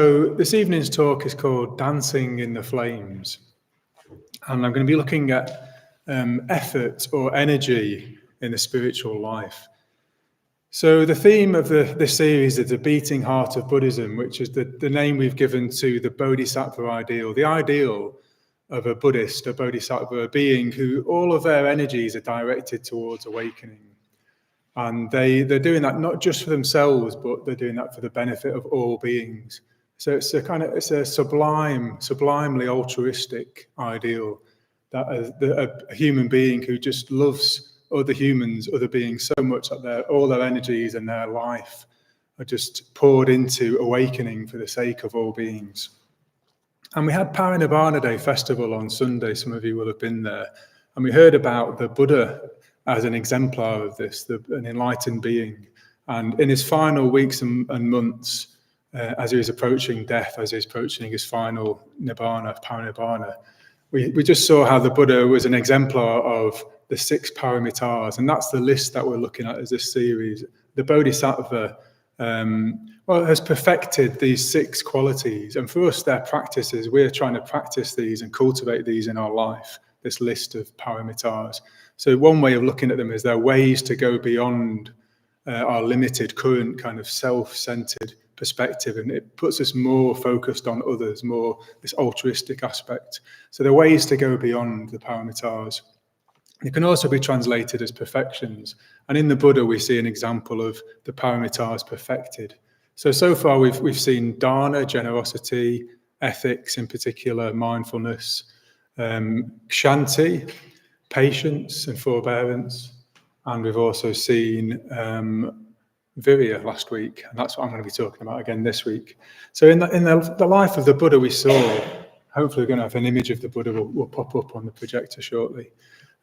So this evening's talk is called Dancing in the Flames, and I'm going to be looking at effort or energy in the spiritual life. So the theme of this series is the beating heart of Buddhism, which is the name we've given to the Bodhisattva ideal, the ideal of a Buddhist, a Bodhisattva, a being who all of their energies are directed towards awakening. And they're doing that not just for themselves, but they're doing that for the benefit of all beings. So it's a sublimely altruistic ideal that a human being who just loves other humans, other beings so much that all their energies and their life are just poured into awakening for the sake of all beings. And we had Parinibbana Day festival on Sunday. Some of you will have been there. And we heard about the Buddha as an exemplar of this, an enlightened being. And in his final weeks and months, as he was approaching death, as he was approaching his final nibbana, parinibbana, we just saw how the Buddha was an exemplar of the 6 paramitas, and that's the list that we're looking at as this series. The Bodhisattva has perfected these 6 qualities, and for us, they're practices. We're trying to practice these and cultivate these in our life, this list of paramitas. So one way of looking at them is they're ways to go beyond our limited current kind of self-centered perspective, and it puts us more focused on others, more this altruistic aspect. So there are ways to go beyond the paramitas. It can also be translated as perfections, and in the Buddha we see an example of the paramitas perfected. So far we've seen dana, generosity, ethics in particular, mindfulness, kshanti, patience and forbearance, and we've also seen Virya last week, and that's what I'm going to be talking about again this week. So in the life of the Buddha we saw, hopefully we're going to have an image of the Buddha will pop up on the projector shortly.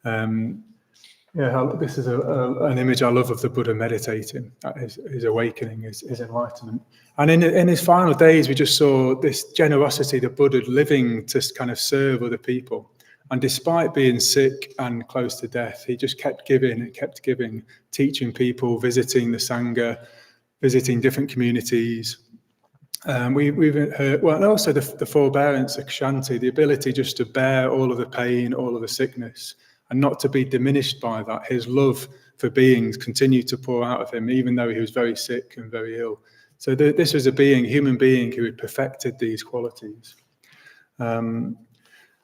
This is an image I love of the Buddha meditating, his awakening, his enlightenment. And in his final days, we just saw this generosity, the Buddha living to kind of serve other people. And despite being sick and close to death, he just kept giving and kept giving, teaching people, visiting the Sangha, visiting different communities. We've heard, and also the forbearance, the kshanti, the ability just to bear all of the pain, all of the sickness, and not to be diminished by that. His love for beings continued to pour out of him, even though he was very sick and very ill. So this was a human being who had perfected these qualities.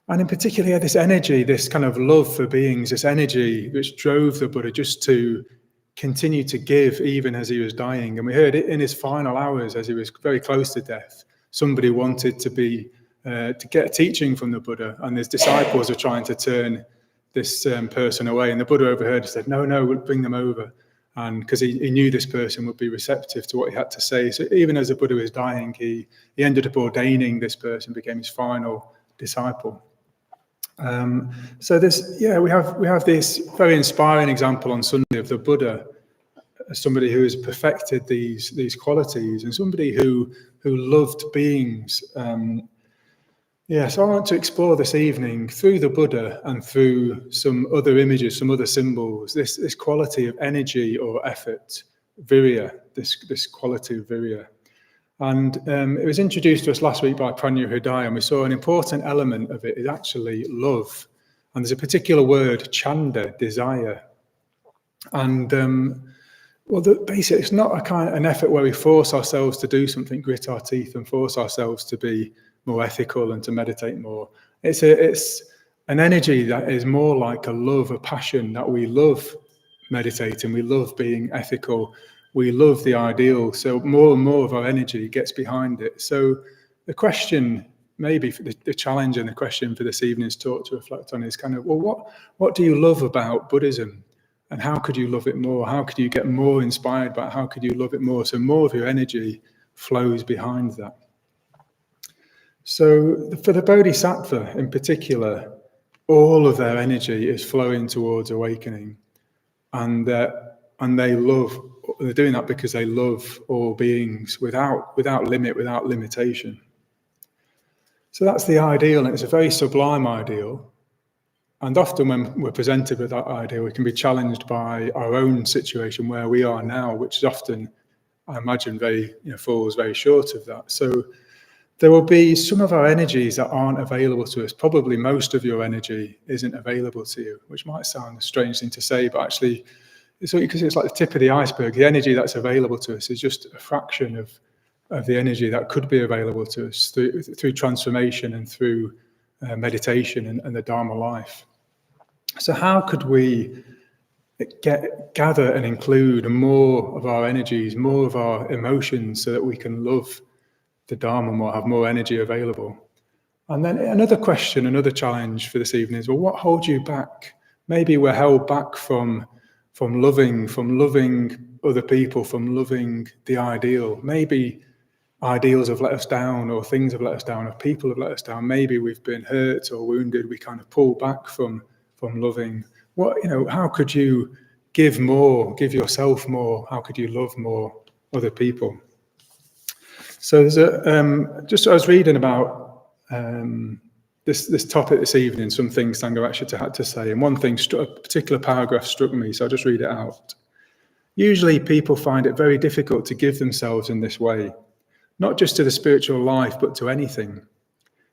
And in particular, he had this energy, this kind of love for beings, this energy which drove the Buddha just to continue to give even as he was dying. And we heard it in his final hours, as he was very close to death. Somebody wanted to get a teaching from the Buddha, and his disciples were trying to turn this person away. And the Buddha overheard and said, no, we'll bring them over. And because he knew this person would be receptive to what he had to say. So even as the Buddha was dying, he ended up ordaining this person, became his final disciple. We have this very inspiring example on Sunday of the Buddha as somebody who has perfected these qualities and somebody who loved beings. So I want to explore this evening through the Buddha and through some other images, some other symbols, this quality of energy or effort, Virya, this quality of Virya. And it was introduced to us last week by Pranya Hridaya, and we saw an important element of it is actually love. And there's a particular word, chanda, desire. And basically, it's not an effort where we force ourselves to do something, grit our teeth and force ourselves to be more ethical and to meditate more. It's an energy that is more like a love, a passion, that we love meditating, we love being ethical, we love the ideal, so more and more of our energy gets behind it. So the question, maybe for the challenge and the question for this evening's talk to reflect on is kind of, well, what do you love about Buddhism? And how could you love it more? How could you get more inspired by it? How could you love it more? So more of your energy flows behind that. So for the Bodhisattva in particular, all of their energy is flowing towards awakening. And they're doing that because they love all beings without limit, without limitation. So that's the ideal, and it's a very sublime ideal. And often when we're presented with that ideal, we can be challenged by our own situation where we are now, which is often, I imagine, falls very short of that. So There will be some of our energies that aren't available to us. Probably most of your energy isn't available to you, which might sound a strange thing to say, but actually, it's because it's like the tip of the iceberg. The energy that's available to us is just a fraction of the energy that could be available to us through transformation and through meditation and the Dharma life. So how could we gather and include more of our energies, more of our emotions, so that we can love the Dharma more, have more energy available? And then another question, another challenge for this evening is, well, what holds you back? Maybe we're held back from loving other people, from loving the ideal. Maybe ideals have let us down, or things have let us down, or people have let us down. Maybe we've been hurt or wounded. We kind of pull back from loving. How could you give more, give yourself more? How could you love more other people? So there's I was reading about this topic this evening, some things Sangha actually had to say, and one thing, a particular paragraph struck me, so I'll just read it out. Usually people find it very difficult to give themselves in this way, not just to the spiritual life, but to anything.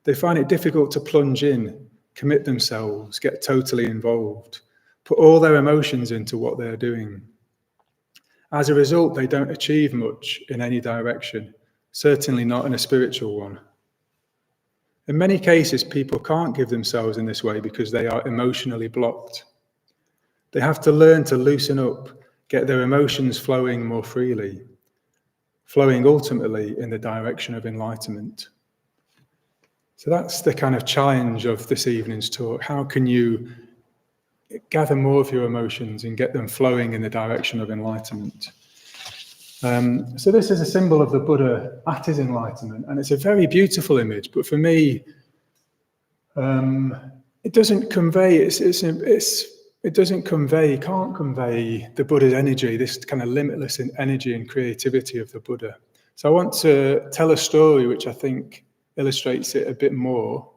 They find it difficult to plunge in, commit themselves, get totally involved, put all their emotions into what they're doing. As a result, they don't achieve much in any direction, certainly not in a spiritual one. In many cases, people can't give themselves in this way because they are emotionally blocked. They have to learn to loosen up, get their emotions flowing more freely, flowing ultimately in the direction of enlightenment. So that's the kind of challenge of this evening's talk. How can you gather more of your emotions and get them flowing in the direction of enlightenment? So this is a symbol of the Buddha at his enlightenment, and it's a very beautiful image, but for me, it doesn't convey, can't convey the Buddha's energy, this kind of limitless energy and creativity of the Buddha. So I want to tell a story which I think illustrates it a bit more,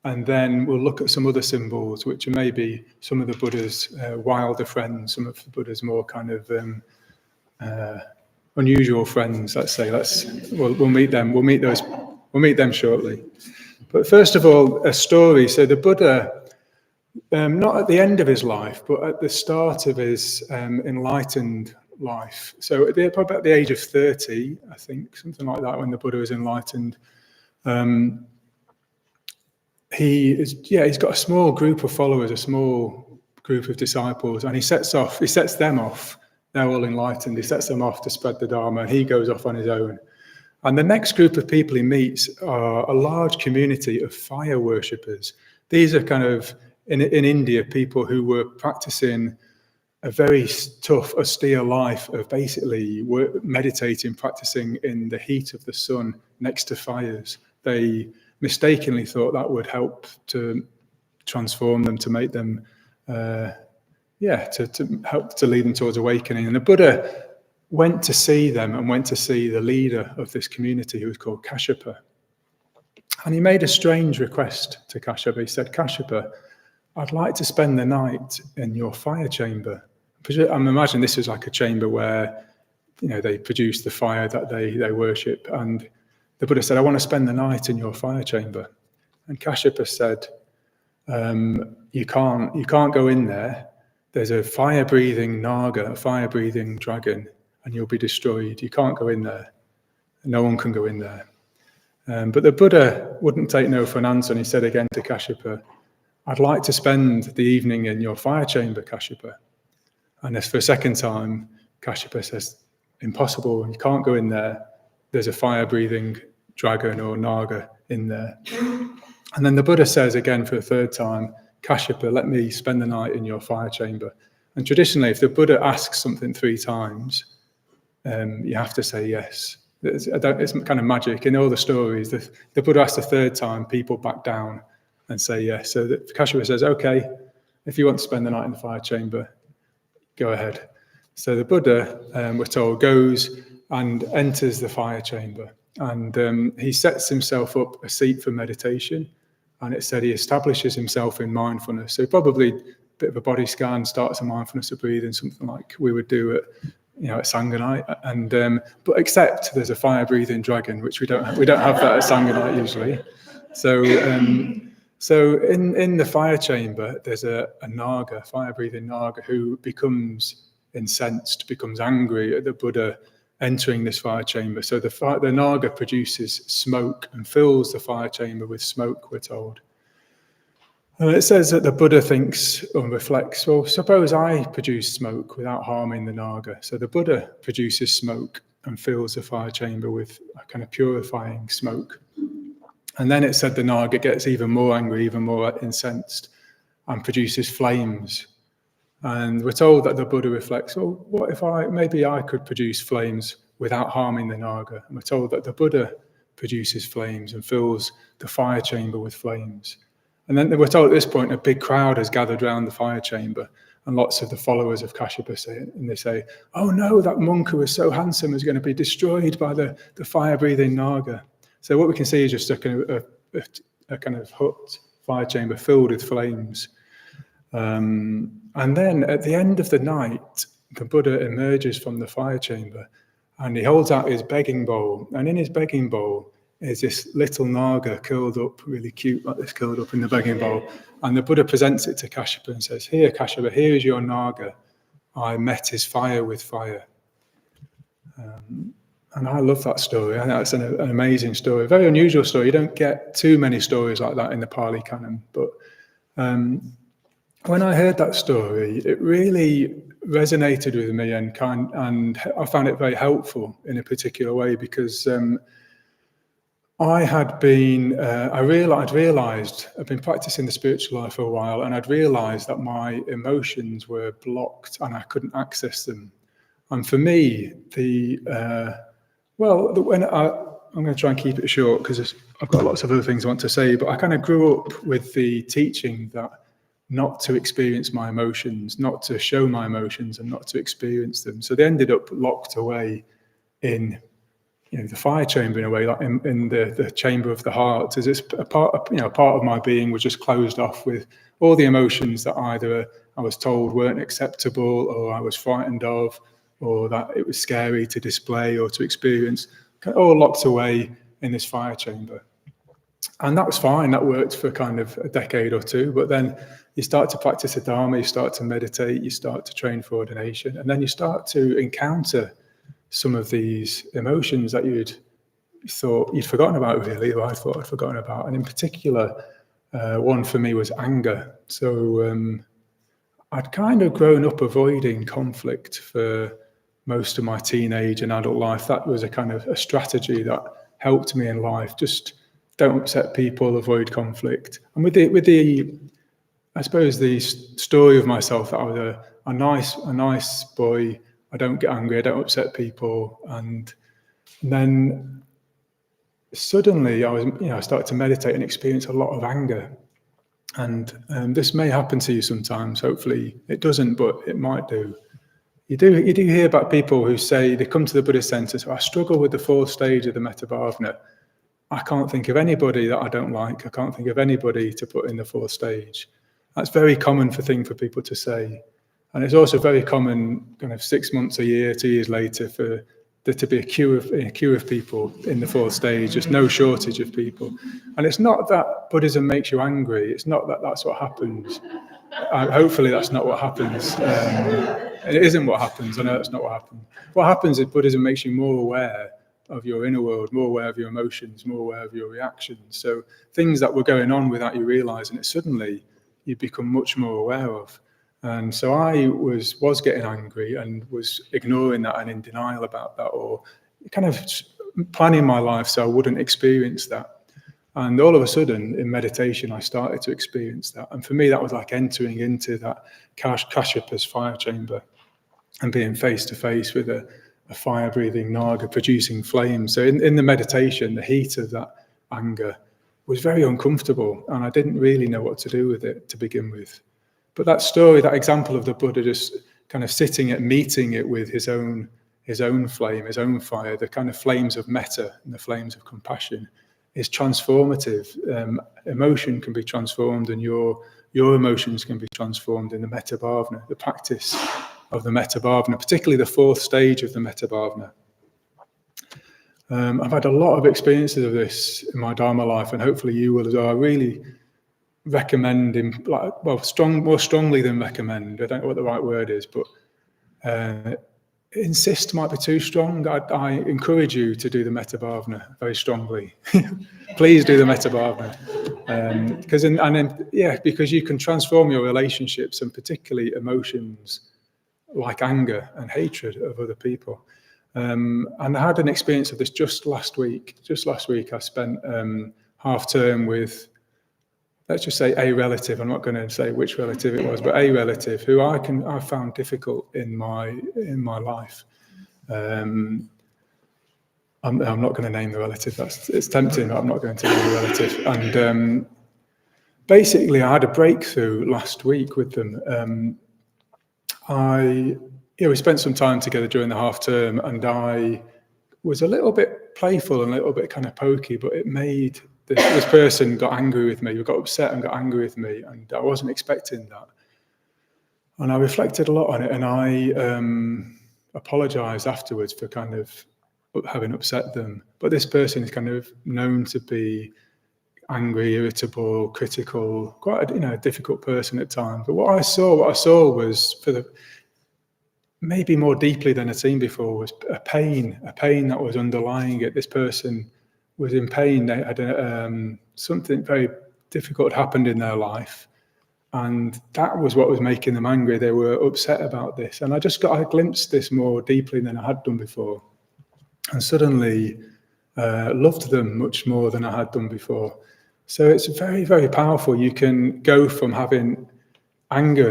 and then we'll look at some other symbols which are maybe some of the Buddha's wilder friends, some of the Buddha's more kind of unusual friends, let's say. We'll meet them. We'll meet them shortly. But first of all, a story. So the Buddha, not at the end of his life, but at the start of his enlightened life. So probably about the age of 30, I think, something like that, when the Buddha was enlightened. He's got a small group of followers, a small group of disciples, and he sets them off. They're all enlightened. He sets them off to spread the Dharma, and he goes off on his own. And the next group of people he meets are a large community of fire worshippers. These are kind of, in India, people who were practicing a very tough, austere life of basically meditating, practicing in the heat of the sun next to fires. They mistakenly thought that would help to transform them, to make them to help to lead them towards awakening. And the Buddha went to see them and went to see the leader of this community, who was called Kashyapa. And he made a strange request to Kashyapa. He said, "Kashyapa, I'd like to spend the night in your fire chamber." I'm imagining this was like a chamber where, they produce the fire that they worship. And the Buddha said, "I want to spend the night in your fire chamber." And Kashyapa said, "You can't go in there. There's a fire-breathing naga, a fire-breathing dragon, and you'll be destroyed. You can't go in there. No one can go in there." But the Buddha wouldn't take no for an answer, and he said again to Kashyapa, "I'd like to spend the evening in your fire chamber, Kashyapa." And for a second time, Kashyapa says, "Impossible, you can't go in there. There's a fire-breathing dragon or naga in there." And then the Buddha says again for a third time, "Kashyapa, let me spend the night in your fire chamber." And traditionally, if the Buddha asks something 3 times, you have to say yes. It's kind of magic. In all the stories, the Buddha asks the 3rd time, people back down and say yes. So Kashyapa says, "Okay, if you want to spend the night in the fire chamber, go ahead." So the Buddha, we're told, goes and enters the fire chamber. And he sets himself up a seat for meditation. And it said he establishes himself in mindfulness. So probably a bit of a body scan, starts a mindfulness of breathing, something like we would do at Sangha night, and but except there's a fire-breathing dragon, which we don't have that at Sangha night usually. So in the fire chamber, there's a Naga, fire-breathing Naga, who becomes incensed, becomes angry at the Buddha entering this fire chamber. So the Naga produces smoke and fills the fire chamber with smoke, we're told. And it says that the Buddha thinks or reflects, well, suppose I produce smoke without harming the Naga. So the Buddha produces smoke and fills the fire chamber with a kind of purifying smoke. And then it said the Naga gets even more angry, even more incensed, and produces flames. And we're told that the Buddha reflects, well, what if maybe I could produce flames without harming the Naga? And we're told that the Buddha produces flames and fills the fire chamber with flames. And then we're told at this point a big crowd has gathered around the fire chamber, and lots of the followers of Kashyapa say, oh no, that monk who was so handsome is going to be destroyed by the fire-breathing Naga. So what we can see is just a kind of hut, fire chamber filled with flames. And then at the end of the night, the Buddha emerges from the fire chamber and he holds out his begging bowl. And in his begging bowl is this little Naga curled up, really cute, like this, curled up in the begging bowl. And the Buddha presents it to Kashyapa and says, here, Kashyapa, here is your Naga. I met his fire with fire. And I love that story. I think that's an amazing story, a very unusual story. You don't get too many stories like that in the Pali Canon. But when I heard that story, it really resonated with me, and I found it very helpful in a particular way, because I'd realised I'd been practicing the spiritual life for a while, and I'd realised that my emotions were blocked and I couldn't access them. And for me, I'm going to try and keep it short because I've got lots of other things I want to say, but I kind of grew up with the teaching that not to experience my emotions, not to show my emotions, and not to experience them. So they ended up locked away in the fire chamber, in a way, like in the chamber of the heart. As it's a part of my being was just closed off with all the emotions that either I was told weren't acceptable, or I was frightened of, or that it was scary to display or to experience, all locked away in this fire chamber. And that was fine, that worked for kind of a decade or two, but then you start to practice the Dharma, you start to meditate, you start to train for ordination, and then you start to encounter some of these emotions that you'd thought you'd forgotten about, really, or I thought I'd forgotten about. And in particular, one for me was anger. So I'd kind of grown up avoiding conflict for most of my teenage and adult life. That was a kind of a strategy that helped me in life. Just don't upset people, avoid conflict. And with the I suppose the story of myself that I was a nice boy, I don't get angry, I don't upset people. And then suddenly I started to meditate and experience a lot of anger. And this may happen to you sometimes. Hopefully it doesn't, but it might do. You do hear about people who say they come to the Buddhist center, so I struggle with the fourth stage of the Metta Bhavana. I can't think of anybody that I don't like. I can't think of anybody to put in the fourth stage. That's very common thing for people to say. And it's also very common, kind of 6 months, a year, 2 years later, for there to be a queue of people in the fourth stage. Just no shortage of people. And it's not that Buddhism makes you angry. It's not that that's what happens. Hopefully that's not what happens. It isn't what happens. I know that's not what happens. What happens is Buddhism makes you more aware of your inner world, more aware of your emotions, more aware of your reactions. So things that were going on without you realizing it, suddenly you become much more aware of. And so I was getting angry and was ignoring that and in denial about that, or kind of planning my life so I wouldn't experience that. And all of a sudden in meditation, I started to experience that. And for me, that was like entering into that Kashyapa's fire chamber and being face to face with a fire-breathing Naga producing flames. So in the meditation, the heat of that anger was very uncomfortable, and I didn't really know what to do with it to begin with. But that story, that example of the Buddha just kind of meeting it with his own flame, his own fire, the kind of flames of metta and the flames of compassion, is transformative. Emotion can be transformed, and your emotions can be transformed in the Metta Bhavana, the practice of the Metta Bhavana, particularly the fourth stage of the Metta Bhavana. I've had a lot of experiences of this in my Dharma life, and hopefully you will as well. I really recommend, more strongly than recommend, I don't know what the right word is, but insist might be too strong. I encourage you to do the Metta Bhavana very strongly. Please do the Metta Bhavana. Because you can transform your relationships, and particularly emotions like anger and hatred of other people. And I had an experience of this just last week. Just last week I spent half term with, let's just say, a relative. I'm not going to say which relative it was, but a relative who I found difficult in my life. I'm not going to name the relative. It's tempting, but I'm not going to name the relative. And basically, I had a breakthrough last week with them. We spent some time together during the half term, and I was a little bit playful and a little bit kind of pokey, but it made this person got angry with me, got upset and got angry with me, and I wasn't expecting that. And I reflected a lot on it, and I apologized afterwards for kind of having upset them. But this person is kind of known to be angry, irritable, critical, quite a difficult person at times. But what I saw was, maybe more deeply than I'd seen before, was a pain that was underlying it. This person was in pain. They had something very difficult happened in their life, and that was what was making them angry. They were upset about this, and I glimpsed this more deeply than I had done before, and suddenly loved them much more than I had done before. So it's very, very powerful. You can go from having anger,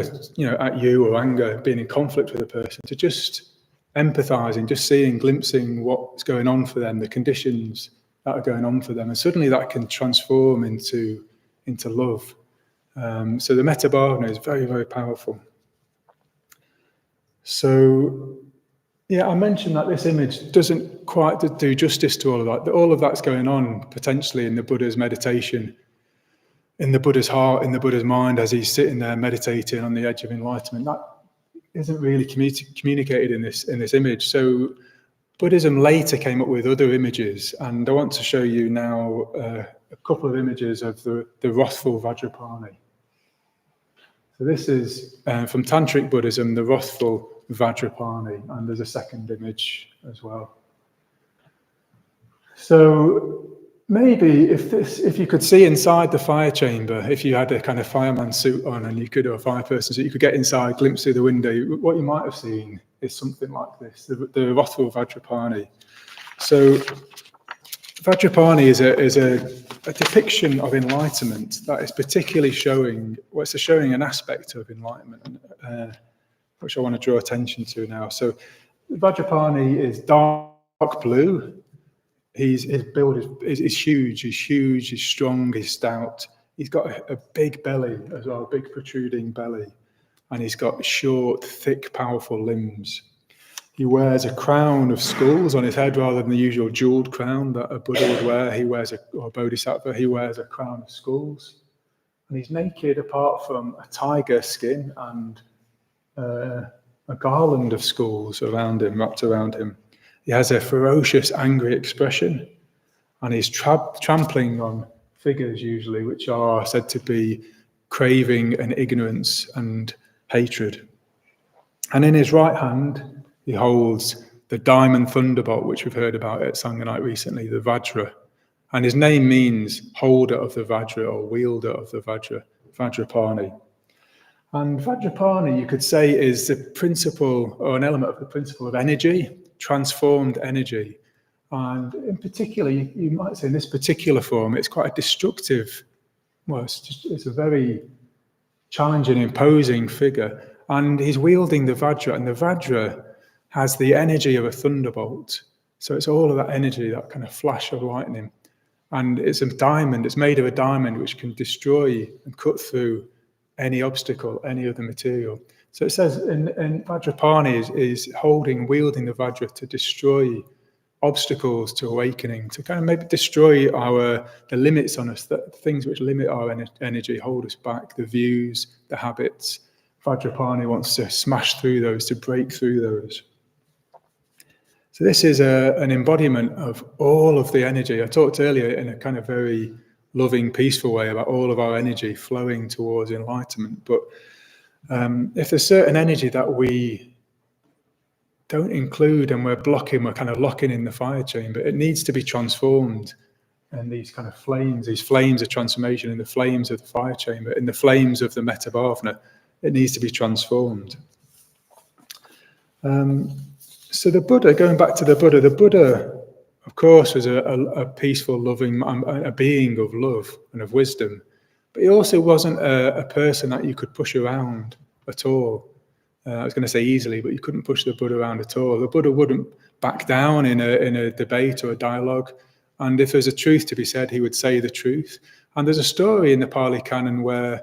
at you, or anger, being in conflict with a person, to just empathizing, just seeing, glimpsing what's going on for them, the conditions that are going on for them, and suddenly that can transform into love. So the Metta Bhavana is very, very powerful. So, I mentioned that this image doesn't quite do justice to all of that. All of that's going on potentially in the Buddha's meditation, in the Buddha's heart, in the Buddha's mind, as he's sitting there meditating on the edge of enlightenment. That isn't really communicated in this image. So Buddhism later came up with other images, and I want to show you now a couple of images of the wrathful Vajrapani. So this is from Tantric Buddhism, the wrathful Vajrapani, and there's a second image as well. So maybe if you could see inside the fire chamber, if you had a kind of fireman suit on and you could, or a fireperson suit, you could get inside, glimpse through the window, what you might have seen is something like this, the wrathful Vajrapani. So Vajrapani is a depiction of enlightenment that is particularly showing an aspect of enlightenment, which I want to draw attention to now. So Vajrapani is dark blue. His build is huge. He's huge. He's strong. He's stout. He's got a big belly as well, a big protruding belly, and he's got short, thick, powerful limbs. He wears a crown of skulls on his head rather than the usual jeweled crown that a Buddha would wear. Or a Bodhisattva. He wears a crown of skulls, and he's naked apart from a tiger skin and a garland of skulls wrapped around him. He has a ferocious, angry expression, and he's trampling on figures usually, which are said to be craving and ignorance and hatred. And in his right hand, he holds the diamond thunderbolt, which we've heard about at Sangha night recently, the Vajra. And his name means holder of the Vajra, or wielder of the Vajra, Vajrapani. And Vajrapani, you could say, is the principle, or an element of the principle of energy, transformed energy. And in particular, you might say in this particular form, it's quite a destructive, it's a very challenging, imposing figure. And he's wielding the Vajra, and the Vajra has the energy of a thunderbolt. So it's all of that energy, that kind of flash of lightning. And it's a diamond, it's made of a diamond which can destroy and cut through any obstacle, any other material. So it says in Vajrapani is wielding the Vajra to destroy obstacles to awakening, to kind of maybe destroy the limits on us, the things which limit our energy, hold us back, the views, the habits, Vajrapani wants to smash through those, to break through those. So this is an embodiment of all of the energy. I talked earlier in a kind of very loving, peaceful way about all of our energy flowing towards enlightenment. But if there's certain energy that we don't include and we're blocking, we're kind of locking in the fire chamber, it needs to be transformed. And these kind of flames, these flames of transformation in the flames of the fire chamber, in the flames of the metta bhavana, it needs to be transformed. So the Buddha, going back to the Buddha, of course, was a peaceful, loving, a being of love and of wisdom. But he also wasn't a person that you could push around at all. I was going to say easily, but you couldn't push the Buddha around at all. The Buddha wouldn't back down in a debate or a dialogue. And if there's a truth to be said, he would say the truth. And there's a story in the Pali Canon where,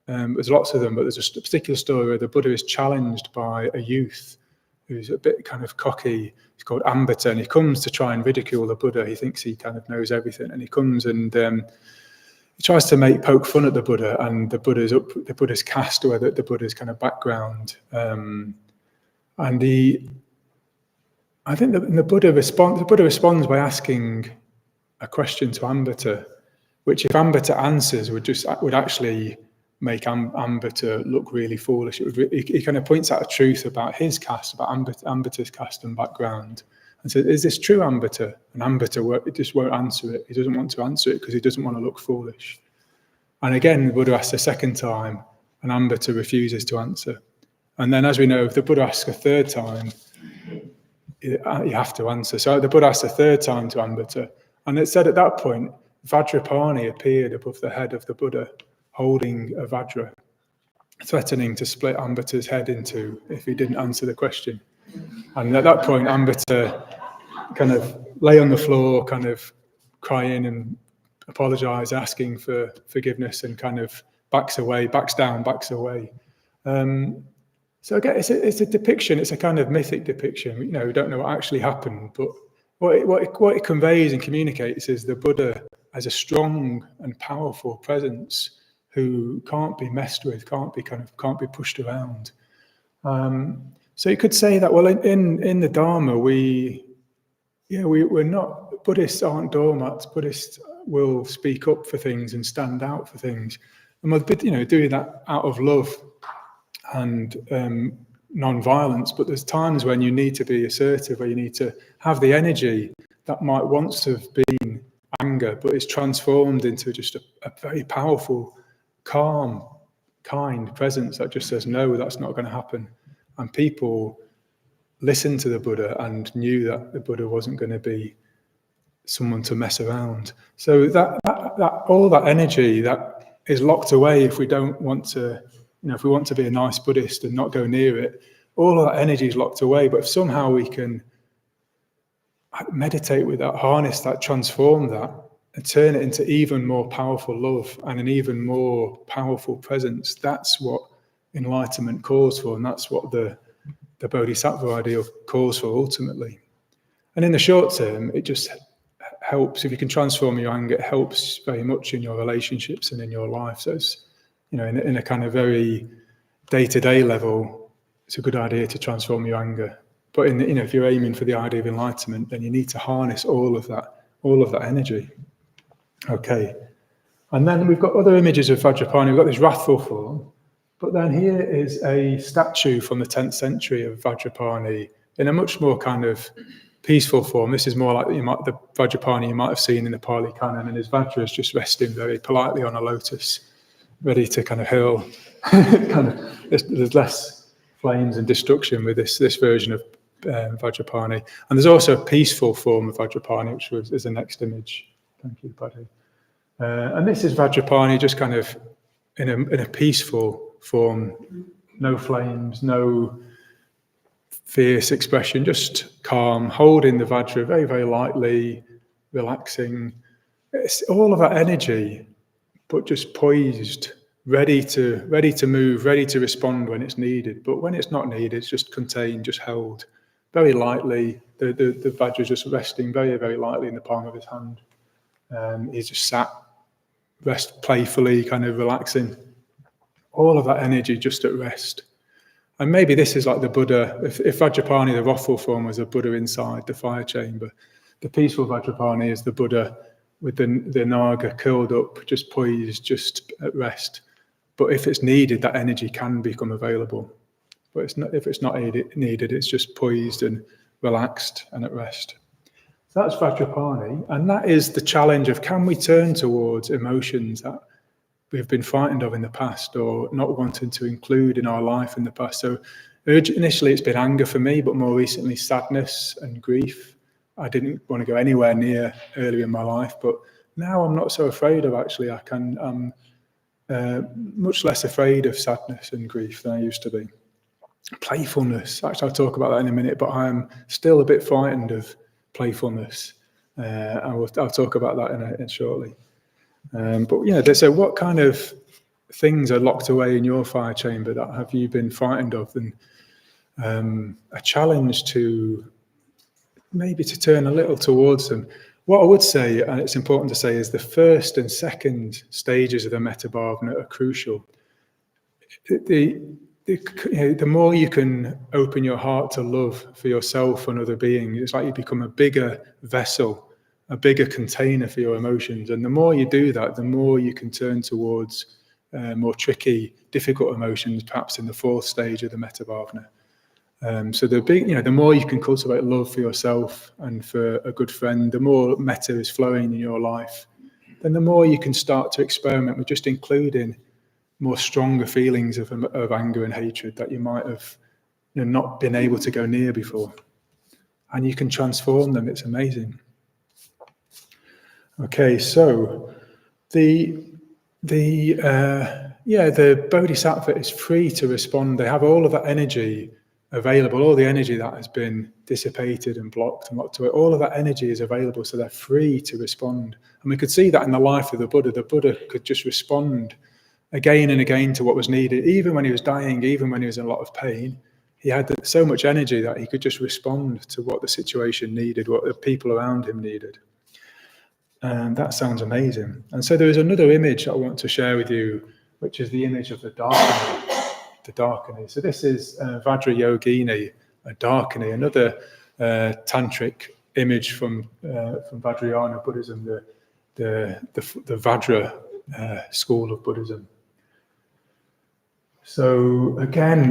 there's lots of them, but there's a particular story where the Buddha is challenged by a youth who's a bit kind of cocky. He's called Ambata, and he comes to try and ridicule the Buddha. He thinks he kind of knows everything, and he comes and he tries to poke fun at the Buddha, and the Buddha's caste, or the Buddha's kind of background. I think the Buddha responds by asking a question to Ambata, which if Ambata answers would actually make Ambata look really foolish. He kind of points out a truth about his caste, about Ambata's caste and background, and says, "Is this true, Ambata?" And Ambata just won't answer it. He doesn't want to answer it because he doesn't want to look foolish. And again, the Buddha asks a second time, and Ambata refuses to answer. And then, as we know, if the Buddha asks a third time, you have to answer. So the Buddha asked a third time to Ambata, and it said at that point, Vajrapani appeared above the head of the Buddha, holding a Vajra, threatening to split Ambata's head in two if he didn't answer the question. And at that point, Ambata kind of lay on the floor, kind of crying and apologise, asking for forgiveness, and kind of backs away. So again, it's a depiction. It's a kind of mythic depiction. We don't know what actually happened, but what it conveys and communicates is the Buddha as a strong and powerful presence who can't be messed with, can't be pushed around. So you could say that, well, in the Dharma, we're not, Buddhists aren't doormats. Buddhists will speak up for things and stand out for things, and we'll doing that out of love and non-violence. But there's times when you need to be assertive, where you need to have the energy that might once have been anger, but it's transformed into just a very powerful, calm, kind presence that just says, no, that's not going to happen. And people listened to the Buddha and knew that the Buddha wasn't going to be someone to mess around. So that all that energy that is locked away, if we don't want to, if we want to be a nice Buddhist and not go near it, all of that energy is locked away. But if somehow we can meditate with that, harness that, transform that, and turn it into even more powerful love and an even more powerful presence, that's what enlightenment calls for, and that's what the Bodhisattva ideal calls for ultimately. And in the short term, it just helps. If you can transform your anger, it helps very much in your relationships and in your life. So it's, in a kind of very day-to-day level, it's a good idea to transform your anger. But if you're aiming for the idea of enlightenment, then you need to harness all of that energy. Okay. And then we've got other images of Vajrapani. We've got this wrathful form, but then here is a statue from the 10th century of Vajrapani in a much more kind of peaceful form. This is more like the Vajrapani you might have seen in the Pali Canon, and his Vajra is just resting very politely on a lotus, ready to kind of hurl. There's less flames and destruction with this version of Vajrapani. And there's also a peaceful form of Vajrapani, which is the next image. Thank you, Paddy. And this is Vajrapani just kind of in a peaceful form, no flames, no fierce expression, just calm, holding the Vajra very, very lightly, relaxing. It's all of that energy, but just poised, ready to move, ready to respond when it's needed. But when it's not needed, it's just contained, just held very lightly. The Vajra is just resting very, very lightly in the palm of his hand. He's just sat, playfully, kind of relaxing. all of that energy just at rest. And maybe this is like the Buddha, if Vajrapani, the wrathful form, was a Buddha inside the fire chamber, the peaceful Vajrapani is the Buddha with the Naga curled up, just poised, just at rest. But if it's needed, that energy can become available. But if it's not needed, it's just poised and relaxed and at rest. So that's Vajrapani, and that is the challenge of, can we turn towards emotions that we've been frightened of in the past or not wanting to include in our life in the past. So initially it's been anger for me, but more recently sadness and grief. I didn't want to go anywhere near earlier in my life, but now I'm not so afraid of, actually. I'm much less afraid of sadness and grief than I used to be. Playfulness, actually I'll talk about that in a minute, but I'm still a bit frightened of playfulness. I'll talk about that in shortly. But yeah, so what kind of things are locked away in your fire chamber that have you been frightened of? And a challenge to maybe to turn a little towards them. What I would say, and it's important to say, is the first and second stages of the Metta Bhavana are crucial. The more you can open your heart to love for yourself and other beings, it's like you become a bigger vessel, a bigger container for your emotions. And the more you do that, the more you can turn towards more tricky, difficult emotions, perhaps in the fourth stage of the Metta Bhavana. So the more you can cultivate love for yourself and for a good friend, the more metta is flowing in your life, then the more you can start to experiment with just including more stronger feelings of anger and hatred that you might have not been able to go near before. And you can transform them. It's amazing. Okay, so the Bodhisattva is free to respond. They have all of that energy available, all the energy that has been dissipated and blocked and locked away, all of that energy is available, so they're free to respond. And we could see that in the life of the Buddha. The Buddha could just respond again and again to what was needed, even when he was dying, even when he was in a lot of pain. He had so much energy that he could just respond to what the situation needed, what the people around him needed. And that sounds amazing. And so there is another image I want to share with you, which is the image of the Darkini. So this is Vajra Yogini, a Darkini, another tantric image from Vajrayana Buddhism, the Vajra school of Buddhism. So again,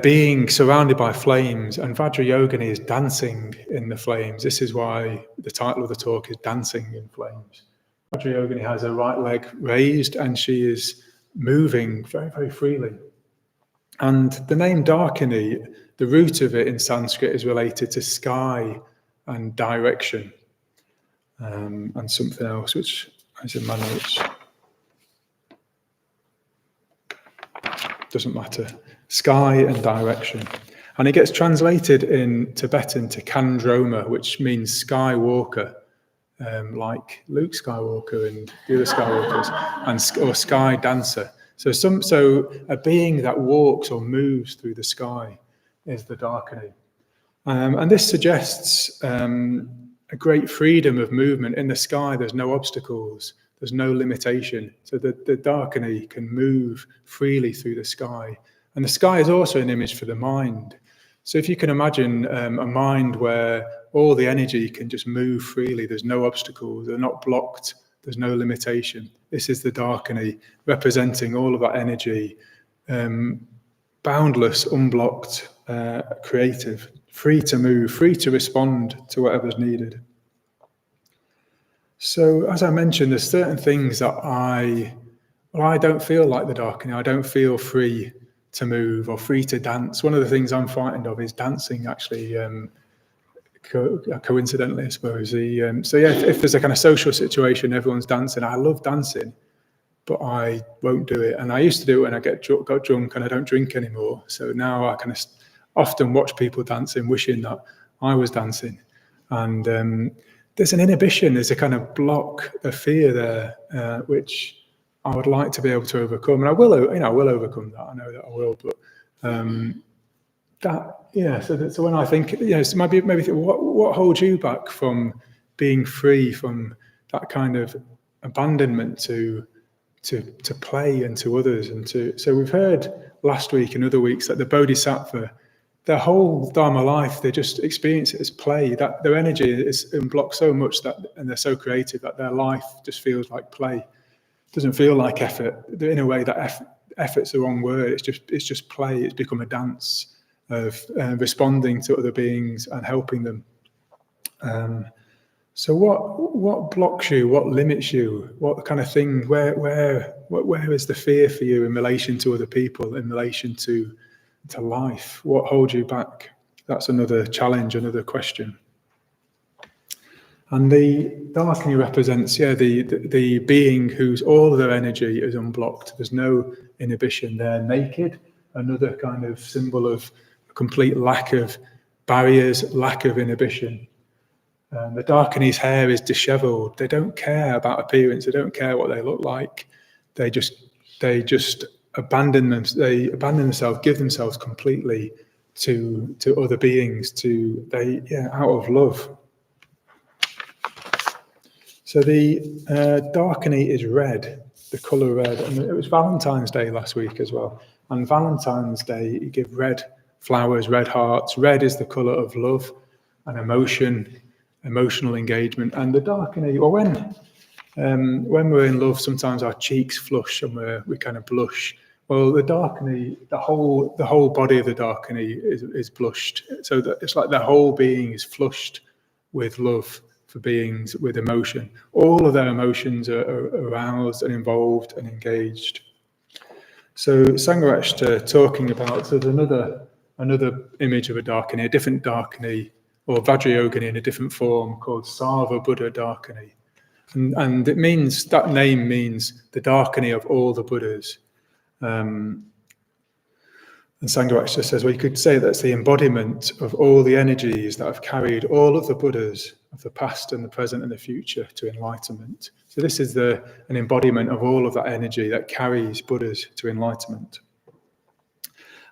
being surrounded by flames, and Vajra Yogini is dancing in the flames. This is why the title of the talk is Dancing in Flames. Vajra Yogini has her right leg raised and she is moving very, very freely. And the name Darkini, the root of it in Sanskrit is related to sky and direction, and something else, which is in my notes. Doesn't matter. Sky and direction. And it gets translated in Tibetan to Kandroma, which means sky walker, like Luke Skywalker and the other Skywalkers, or sky dancer. So a being that walks or moves through the sky is the Darkini. And this suggests a great freedom of movement. In the sky, there's no obstacles, there's no limitation. So the Darkini can move freely through the sky. And the sky is also an image for the mind. So if you can imagine a mind where all the energy can just move freely, there's no obstacles, they're not blocked, there's no limitation. This is the Darkini, representing all of that energy, boundless, unblocked, creative, free to move, free to respond to whatever's needed. So, as I mentioned, there's certain things that I don't feel like the Darkini. I don't feel free to move or free to dance. One of the things I'm frightened of is dancing, actually, coincidentally, I suppose. If there's a kind of social situation, everyone's dancing. I love dancing, but I won't do it. And I used to do it when I got drunk, and I don't drink anymore. So now I kind of often watch people dancing, wishing that I was dancing. And there's an inhibition, there's a kind of block, a fear there, which I would like to be able to overcome. And I will overcome that. I know that I will. But so when I think, so maybe think, what holds you back from being free from that kind of abandonment to play and to others. So we've heard last week and other weeks that the Bodhisattva, their whole Dharma life, they just experience it as play. That their energy is unblocked so much and they're so creative that their life just feels like play. It doesn't feel like effort. In a way, that effort's the wrong word. It's just play. It's become a dance of responding to other beings and helping them. So what blocks you? What limits you? What kind of thing? Where is the fear for you in relation to other people? In relation to life? What holds you back? That's another challenge, another question. And the Darkini represents, the being whose all of their energy is unblocked. There's no inhibition. They're naked. Another kind of symbol of complete lack of barriers, lack of inhibition. The Darkini's hair is dishevelled. They don't care about appearance. They don't care what they look like. They just abandon them. They abandon themselves, give themselves completely to other beings. Out of love. So the Darkini is red, the colour red, and it was Valentine's Day last week as well. And Valentine's Day, you give red flowers, red hearts. Red is the colour of love and emotional engagement. And the Darkini, well, when we're in love, sometimes our cheeks flush and we kind of blush. Well, the Darkini, the whole body of the Darkini is blushed. So that it's like the whole being is flushed with love for beings, with emotion. All of their emotions are aroused and involved and engaged. So Sangha talking about, so there's another image of a Darkini, a different Darkini, or Vajrayogini in a different form called Sarva Buddha Darkini. And it means, that name means the Darkini of all the Buddhas. And Sangha says, well, you could say that's the embodiment of all the energies that have carried all of the Buddhas of the past and the present and the future to enlightenment. So this is an embodiment of all of that energy that carries Buddhas to enlightenment.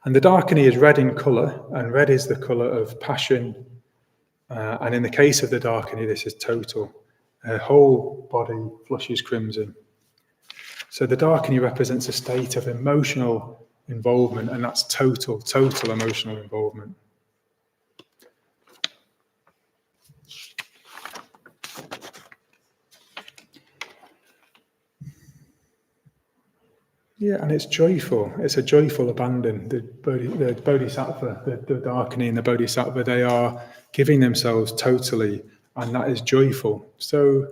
And the Darkini is red in colour, and red is the colour of passion. And in the case of the Darkini, this is total. Her whole body flushes crimson. So the Darkini represents a state of emotional involvement, and that's total emotional involvement. Yeah, and it's joyful. It's a joyful abandon. The Bodhisattva, the Darkini and the Bodhisattva, they are giving themselves totally, and that is joyful. So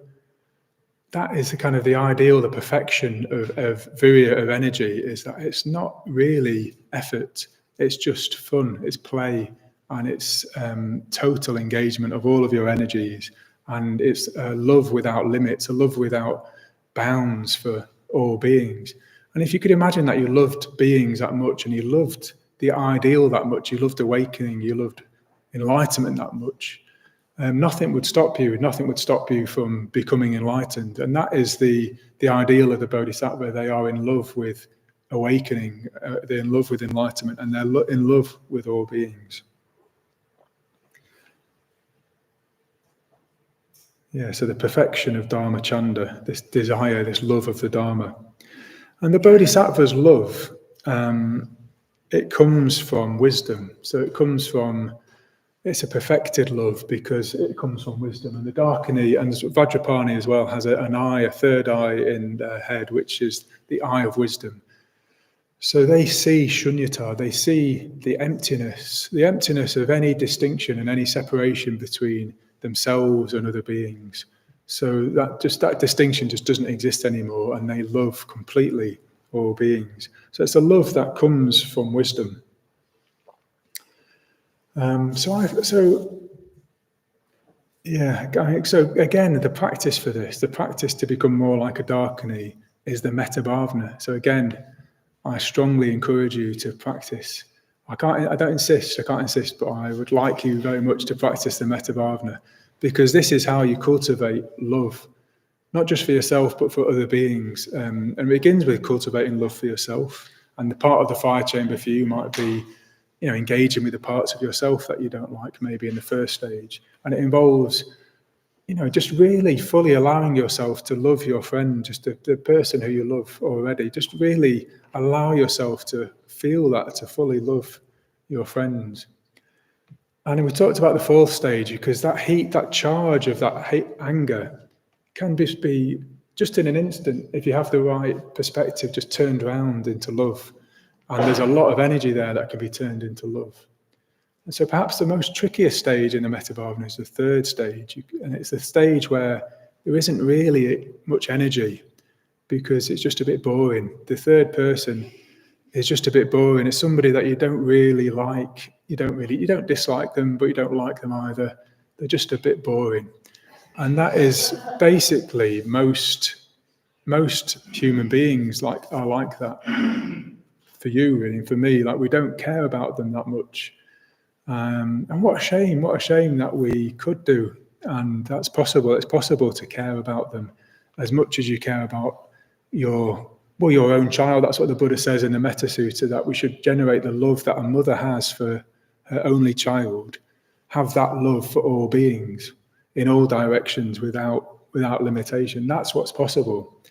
that is the ideal, the perfection of Virya, of energy, is that it's not really effort. It's just fun. It's play, and it's total engagement of all of your energies. And it's a love without limits, a love without bounds for all beings. And if you could imagine that you loved beings that much, and you loved the ideal that much, you loved awakening, you loved enlightenment that much, nothing would stop you. Nothing would stop you from becoming enlightened. And that is the ideal of the Bodhisattva. They are in love with awakening, they're in love with enlightenment, and they're in love with all beings. Yeah, so the perfection of Dharma Chanda, this desire, this love of the Dharma. And the Bodhisattva's love, it comes from wisdom. So it's a perfected love because it comes from wisdom. And the Darkini, and Vajrapani as well, has an eye, a third eye in their head, which is the eye of wisdom. So they see shunyata, they see the emptiness of any distinction and any separation between themselves and other beings. So that distinction just doesn't exist anymore, and they love completely all beings. So it's a love that comes from wisdom. So again, the practice for this, the practice to become more like a Darkini, is the metta bhavana. So again, I strongly encourage you to practice. I can't insist, but I would like you very much to practice the metta bhavana, because this is how you cultivate love, not just for yourself, but for other beings. And it begins with cultivating love for yourself. And the part of the fire chamber for you might be, engaging with the parts of yourself that you don't like, maybe in the first stage. And it involves, just really fully allowing yourself to love your friend, just the person who you love already. Just really allow yourself to feel that, to fully love your friends. And we talked about the fourth stage, because that heat, that charge of that hate, anger, can just be, just in an instant, if you have the right perspective, just turned around into love. And there's a lot of energy there that can be turned into love. And so perhaps the most trickiest stage in the Metta Bhavana is the third stage. And it's the stage where there isn't really much energy, because it's just a bit boring. The third person is just a bit boring. It's somebody that you don't really like. You don't dislike them, but you don't like them either. They're just a bit boring. And that is basically most human beings are like that. For you, and for me, we don't care about them that much. And what a shame that we could do. And that's possible. It's possible to care about them as much as you care about your own child. That's what the Buddha says in the Metta Sutta, that we should generate the love that a mother has for her only child, have that love for all beings in all directions without limitation. That's what's possible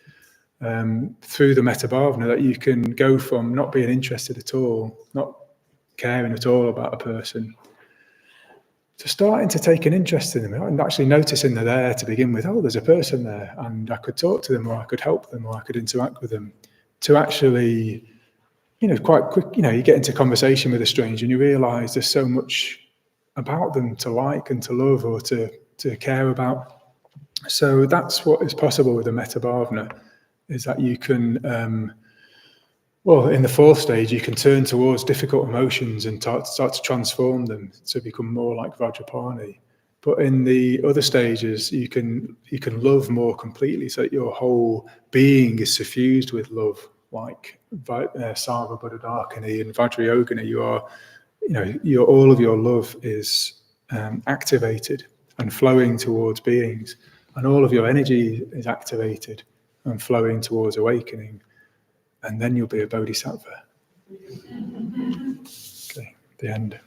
through the Metta Bhavana, that you can go from not being interested at all, not caring at all about a person, to starting to take an interest in them and actually noticing they're there to begin with. Oh, there's a person there, and I could talk to them, or I could help them, or I could interact with them. To actually, quite quick, you get into conversation with a stranger and you realise there's so much about them to like and to love, or to care about. So that's what is possible with the Metta Bhavana, is that you can, in the fourth stage, you can turn towards difficult emotions and start to transform them to become more like Vajrapani. But in the other stages, you can love more completely, so that your whole being is suffused with love, like Sangha Bodhinaga and Vajrayogini. All of your love is activated and flowing towards beings, and all of your energy is activated and flowing towards awakening. And then you'll be a bodhisattva. Okay, the end.